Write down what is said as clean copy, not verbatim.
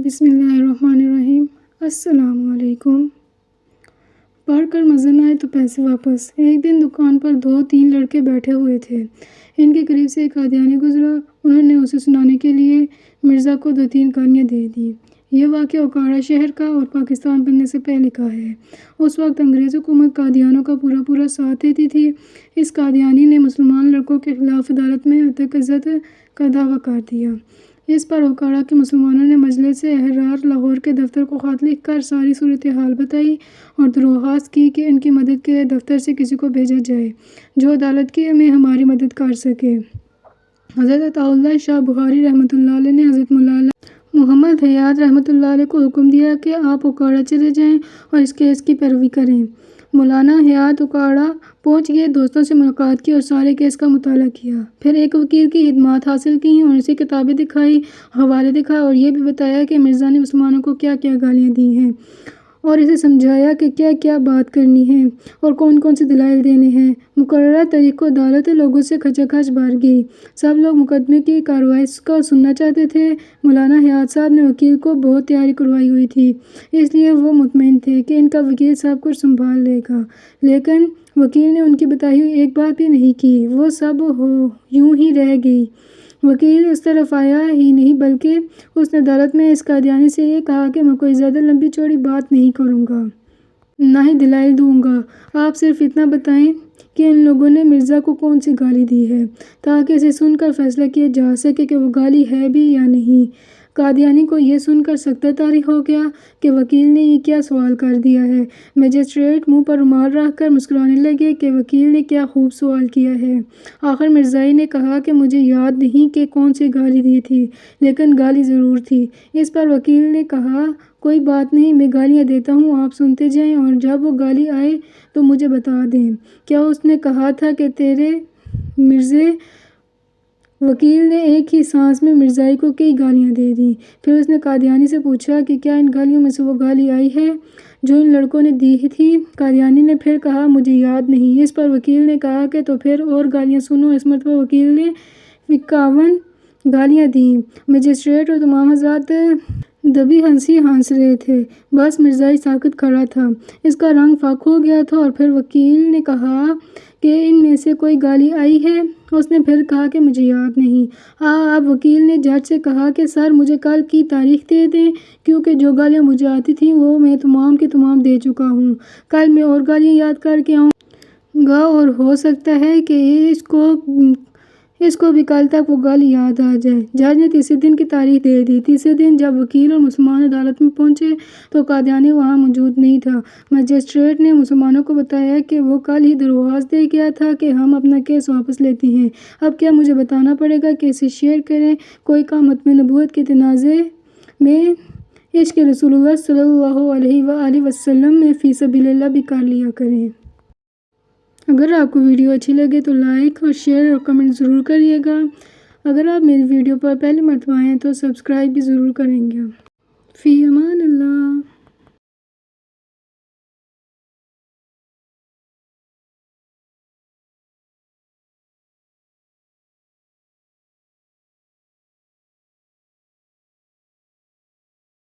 بسم اللہ الرحمن الرحیم۔ السلام علیکم۔ پڑھ کر مزہ نہ آئے تو پیسے واپس۔ ایک دن دکان پر 2-3 لڑکے بیٹھے ہوئے تھے۔ ان کے قریب سے ایک قادیانی گزرا۔ انہوں نے اسے سنانے کے لیے مرزا کو 2-3 گالیاں دے دیں۔ یہ واقعہ اوکاڑا شہر کا اور پاکستان بننے سے پہلے کا ہے۔ اس وقت انگریز حکومت قادیانیوں کا پورا ساتھ دیتی تھی۔ اس قادیانی نے مسلمان لڑکوں کے خلاف عدالت میں ہتک عزت کا دعویٰ کر دیا۔ اس پر اوکاڑا کے مسلمانوں نے مجلس احرار لاہور کے دفتر کو خط لکھ کر ساری صورتحال بتائی اور درخواست کی کہ ان کی مدد کے لیے دفتر سے کسی کو بھیجا جائے جو عدالت میں ہماری مدد کر سکے۔ حضرت عطا اللہ شاہ بخاری رحمۃ اللہ علیہ نے حضرت مولانا محمد حیات رحمۃ اللہ علیہ کو حکم دیا کہ آپ اوکاڑا چلے جائیں اور اس کیس کی پیروی کریں۔ مولانا حیات اوکاڑا پہنچ گئے، دوستوں سے ملاقات کی اور سارے کیس کا مطالعہ کیا۔ پھر ایک وکیل کی خدمات حاصل کیں اور اسے کتابیں دکھائی، حوالے دکھائے اور یہ بھی بتایا کہ مرزا نے مسلمانوں کو کیا کیا گالیاں دی ہیں اور اسے سمجھایا کہ کیا کیا بات کرنی ہے اور کون کون سے دلائل دینے ہیں۔ مقررہ تاریخ کو عدالت لوگوں سے کھچا کھچ بھر گئی۔ سب لوگ مقدمے کی کارروائی کو سننا چاہتے تھے۔ مولانا حیات صاحب نے وکیل کو بہت تیاری کروائی ہوئی تھی، اس لیے وہ مطمئن تھے کہ ان کا وکیل سب کچھ سنبھال لے گا، لیکن وکیل نے ان کی بتائی ہوئی ایک بات بھی نہیں کی۔ وہ سب یوں ہی رہ گئی۔ وکیل اس طرف آیا ہی نہیں بلکہ اس نے عدالت میں اس قادیانی سے یہ کہا کہ میں کوئی زیادہ لمبی چوڑی بات نہیں کروں گا، نہ ہی دلائل دوں گا۔ آپ صرف اتنا بتائیں کہ ان لوگوں نے مرزا کو کون سی گالی دی ہے تاکہ اسے سن کر فیصلہ کیا جا سکے کہ وہ گالی ہے بھی یا نہیں۔ قادیانی کو یہ سن کر سکتہ طاری ہو گیا کہ وکیل نے یہ کیا سوال کر دیا ہے۔ مجسٹریٹ منہ پر رومال رکھ کر مسکرانے لگے کہ وکیل نے کیا خوب سوال کیا ہے۔ آخر مرزائی نے کہا کہ مجھے یاد نہیں کہ کون سی گالی دی تھی، لیکن گالی ضرور تھی۔ اس پر وکیل نے کہا کوئی بات نہیں، میں گالیاں دیتا ہوں، آپ سنتے جائیں اور جب وہ گالی آئے تو مجھے بتا دیں۔ کیا اس نے کہا تھا کہ تیرے مرزے؟ وکیل نے ایک ہی سانس میں مرزائی کو کئی گالیاں دے دیں۔ پھر اس نے قادیانی سے پوچھا کہ کیا ان گالیوں میں سے وہ گالی آئی ہے جو ان لڑکوں نے دی تھی؟ قادیانی نے پھر کہا مجھے یاد نہیں۔ اس پر وکیل نے کہا کہ تو پھر اور گالیاں سنو۔ اس مرتبہ وکیل نے 51 گالیاں دیں۔ مجسٹریٹ اور تمام حضرات دبی ہنسی ہنس رہے تھے، بس مرزائی ساکت کھڑا تھا۔ اس کا رنگ فاق ہو گیا تھا اور پھر وکیل نے کہا کہ ان میں سے کوئی گالی آئی ہے؟ اس نے پھر کہا کہ مجھے یاد نہیں۔ اب وکیل نے جج سے کہا کہ سر مجھے کل کی تاریخ دے دیں، کیونکہ جو گالیاں مجھے آتی تھیں وہ میں تمام کی تمام دے چکا ہوں۔ کل میں اور گالیاں یاد کر کے آؤں گا اور ہو سکتا ہے کہ اس کو بھی کل تک وہ گالی یاد آ جائے۔ جج نے تیسرے دن کی تاریخ دے دی۔ تیسرے دن جب وکیل اور مسلمان عدالت میں پہنچے تو قادیانی وہاں موجود نہیں تھا۔ مجسٹریٹ نے مسلمانوں کو بتایا کہ وہ کل ہی درخواست دے گیا تھا کہ ہم اپنا کیس واپس لیتے ہیں۔ اب کیا مجھے بتانا پڑے گا کہ اسے شیئر کریں؟ کوئی کام ختم نبوت کے تنازع میں عشق رسول اللہ صلی اللہ علیہ وآلہ وسلم میں فی سبیل اللہ بھی کر لیا کریں۔ اگر آپ کو ویڈیو اچھی لگے تو لائک اور شیئر اور کمنٹ ضرور کریے گا۔ اگر آپ میری ویڈیو پر پہلی مرتبہ آئے ہیں تو سبسکرائب بھی ضرور کریں گے۔ فی امان اللہ۔